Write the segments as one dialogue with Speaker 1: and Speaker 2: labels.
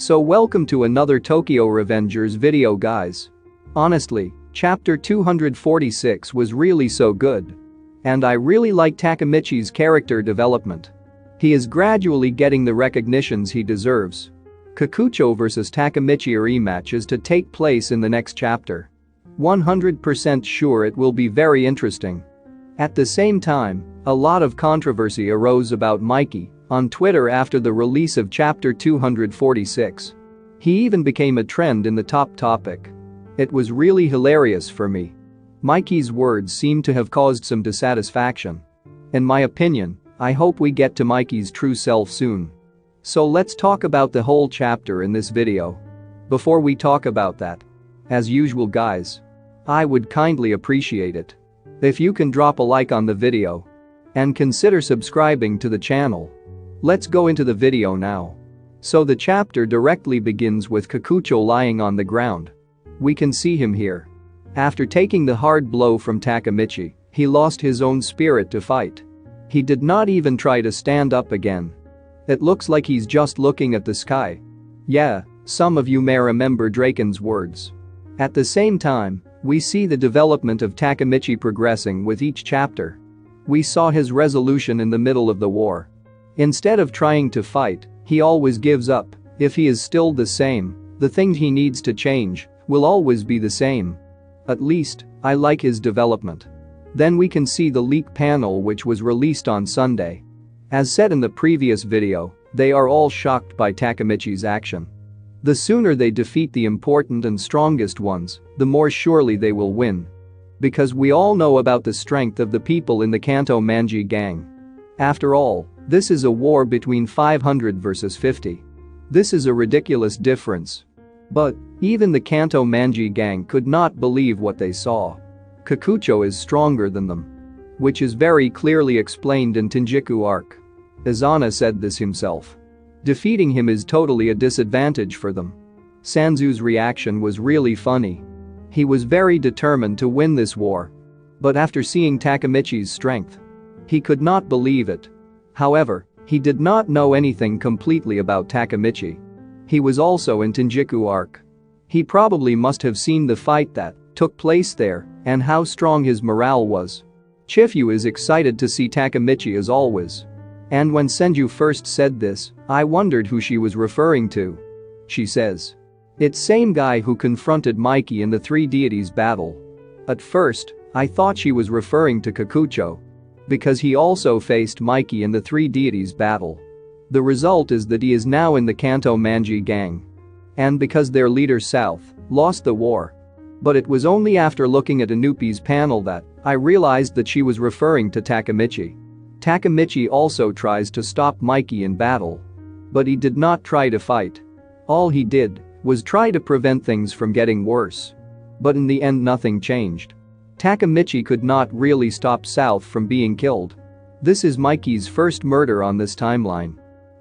Speaker 1: So welcome to another Tokyo Revengers video guys. Honestly, chapter 246 was really so good. And I really like Takemichi's character development. He is gradually getting the recognitions he deserves. Kikucho vs Takemichi rematch is to take place in the next chapter. 100% sure it will be very interesting. At the same time, a lot of controversy arose about Mikey on Twitter after the release of chapter 246. He even became a trend in the top topic. It was really hilarious for me. Mikey's words seem to have caused some dissatisfaction. In my opinion, I hope we get to Mikey's true self soon. So let's talk about the whole chapter in this video. Before we talk about that, as usual guys, I would kindly appreciate it if you can drop a like on the video and consider subscribing to the channel. Let's go into the video now. So the chapter directly begins with Kikucho lying on the ground. We can see him here. After taking the hard blow from Takemichi, he lost his own spirit to fight. He did not even try to stand up again. It looks like he's just looking at the sky. Yeah, some of you may remember Draken's words. At the same time, we see the development of Takemichi progressing with each chapter. We saw his resolution in the middle of the war. Instead of trying to fight, he always gives up. If he is still the same, the things he needs to change will always be the same. At least, I like his development. Then we can see the leak panel which was released on Sunday. As said in the previous video, they are all shocked by Takemichi's action. The sooner they defeat the important and strongest ones, the more surely they will win. Because we all know about the strength of the people in the Kanto Manji gang. After all, this is a war between 500 versus 50. This is a ridiculous difference. But even the Kanto Manji gang could not believe what they saw. Kikucho is stronger than them. Which is very clearly explained in Tenjiku arc. Izana said this himself. Defeating him is totally a disadvantage for them. Sanzu's reaction was really funny. He was very determined to win this war. But after seeing Takemichi's strength, he could not believe it. However, he did not know anything completely about Takemichi. He was also in Tenjiku arc. He probably must have seen the fight that took place there and how strong his morale was. Chifu is excited to see Takemichi as always. And when Senju first said this, I wondered who she was referring to. She says. It's same guy who confronted Mikey in the Three Deities battle. At first, I thought she was referring to Kikucho. Because he also faced Mikey in the Three Deities battle. The result is that he is now in the Kanto Manji gang. And because their leader South lost the war. But it was only after looking at Inupi's panel that I realized that she was referring to Takemichi. Takemichi also tries to stop Mikey in battle. But he did not try to fight. All he did was try to prevent things from getting worse. But in the end nothing changed. Takemichi could not really stop South from being killed. This is Mikey's first murder on this timeline.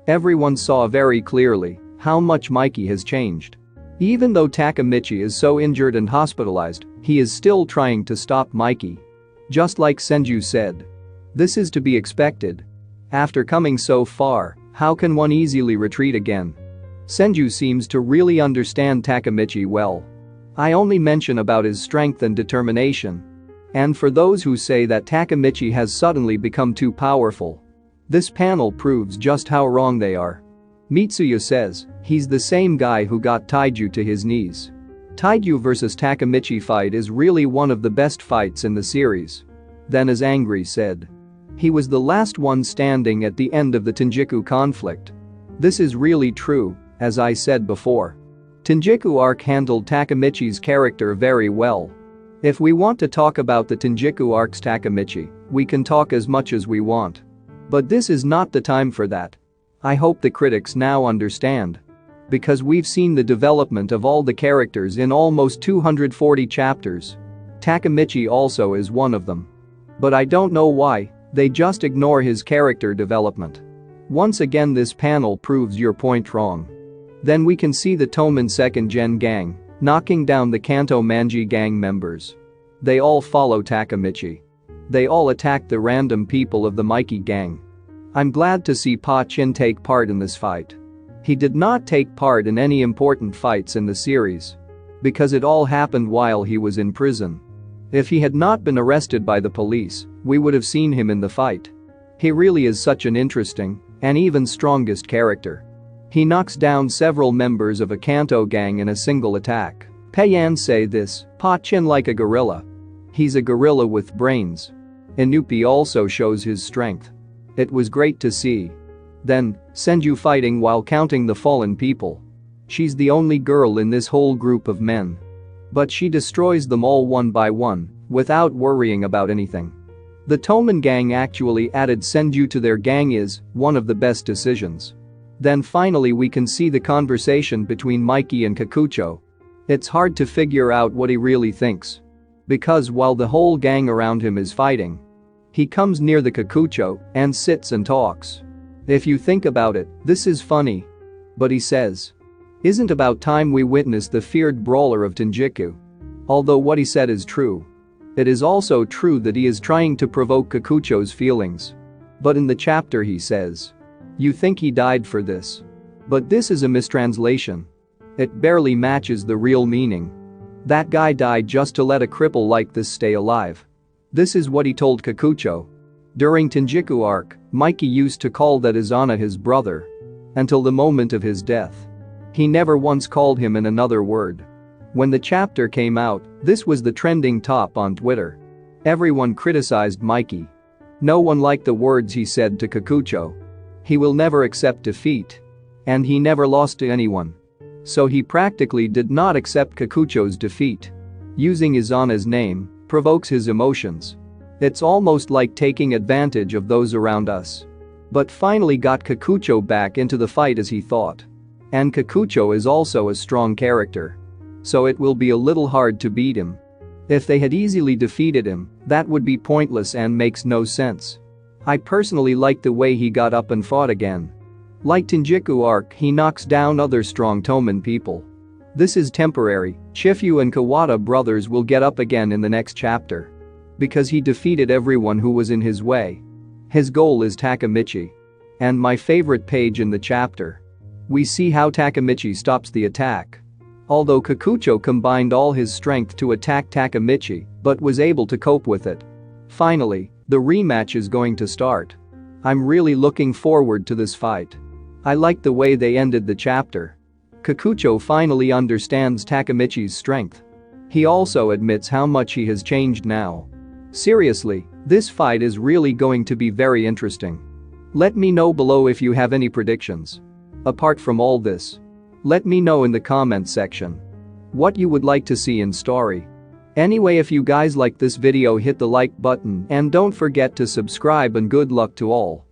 Speaker 1: Everyone saw very clearly how much Mikey has changed. Even though Takemichi is so injured and hospitalized, he is still trying to stop Mikey. Just like Senju said. This is to be expected. After coming so far, how can one easily retreat again? Senju seems to really understand Takemichi well. I only mention about his strength and determination. And for those who say that Takemichi has suddenly become too powerful, this panel proves just how wrong they are. Mitsuya says, he's the same guy who got Taiju to his knees. Taiju vs Takemichi fight is really one of the best fights in the series. Then as Angry said. He was the last one standing at the end of the Tenjiku conflict. This is really true, as I said before. Tenjiku arc handled Takemichi's character very well. If we want to talk about the Tenjiku arc's Takemichi, we can talk as much as we want. But this is not the time for that. I hope the critics now understand. Because we've seen the development of all the characters in almost 240 chapters. Takemichi also is one of them. But I don't know why, they just ignore his character development. Once again this panel proves your point wrong. Then we can see the Toman'S second gen gang knocking down the Kanto Manji gang members. They all follow Takemichi. They all attack the random people of the Mikey gang. I'm glad to see Pa Chin take part in this fight. He did not take part in any important fights in the series. Because it all happened while he was in prison. If he had not been arrested by the police, we would have seen him in the fight. He really is such an interesting and even strongest character. He knocks down several members of a Kanto gang in a single attack. Payan say this, Pa-chin like a gorilla. He's a gorilla with brains. Inupi also shows his strength. It was great to see. Then, Senju fighting while counting the fallen people. She's the only girl in this whole group of men. But she destroys them all one by one, without worrying about anything. The Toman gang actually added Senju to their gang is one of the best decisions. Then finally we can see the conversation between Mikey and Kikucho. It's hard to figure out what he really thinks. Because while the whole gang around him is fighting, he comes near the Kikucho and sits and talks. If you think about it, this is funny. But he says, "Isn't about time we witnessed the feared brawler of Tenjiku?" Although what he said is true. It is also true that he is trying to provoke Kikucho's feelings. But in the chapter he says, "You think he died for this?" But this is a mistranslation. It barely matches the real meaning. That guy died just to let a cripple like this stay alive. This is what he told Kikucho. During Tenjiku arc, Mikey used to call that Izana his brother. Until the moment of his death. He never once called him in another word. When the chapter came out, this was the trending top on Twitter. Everyone criticized Mikey. No one liked the words he said to Kikucho. He will never accept defeat. And he never lost to anyone. So he practically did not accept Kikucho's defeat. Using Izana's name provokes his emotions. It's almost like taking advantage of those around us. But finally got Kikucho back into the fight as he thought. And Kikucho is also a strong character. So it will be a little hard to beat him. If they had easily defeated him, that would be pointless and makes no sense. I personally like the way he got up and fought again. Like Tenjiku arc, he knocks down other strong Toman people. This is temporary. Shifu and Kawada brothers will get up again in the next chapter. Because he defeated everyone who was in his way. His goal is Takemichi. And my favorite page in the chapter. We see how Takemichi stops the attack. Although Kikucho combined all his strength to attack Takemichi, but was able to cope with it. Finally, the rematch is going to start. I'm really looking forward to this fight. I like the way they ended the chapter. Kikucho finally understands Takemichi's strength. He also admits how much he has changed now. Seriously, this fight is really going to be very interesting. Let me know below if you have any predictions. Apart from all this, let me know in the comment section what you would like to see in story. Anyway, if you guys like this video, hit the like button and don't forget to subscribe, and good luck to all.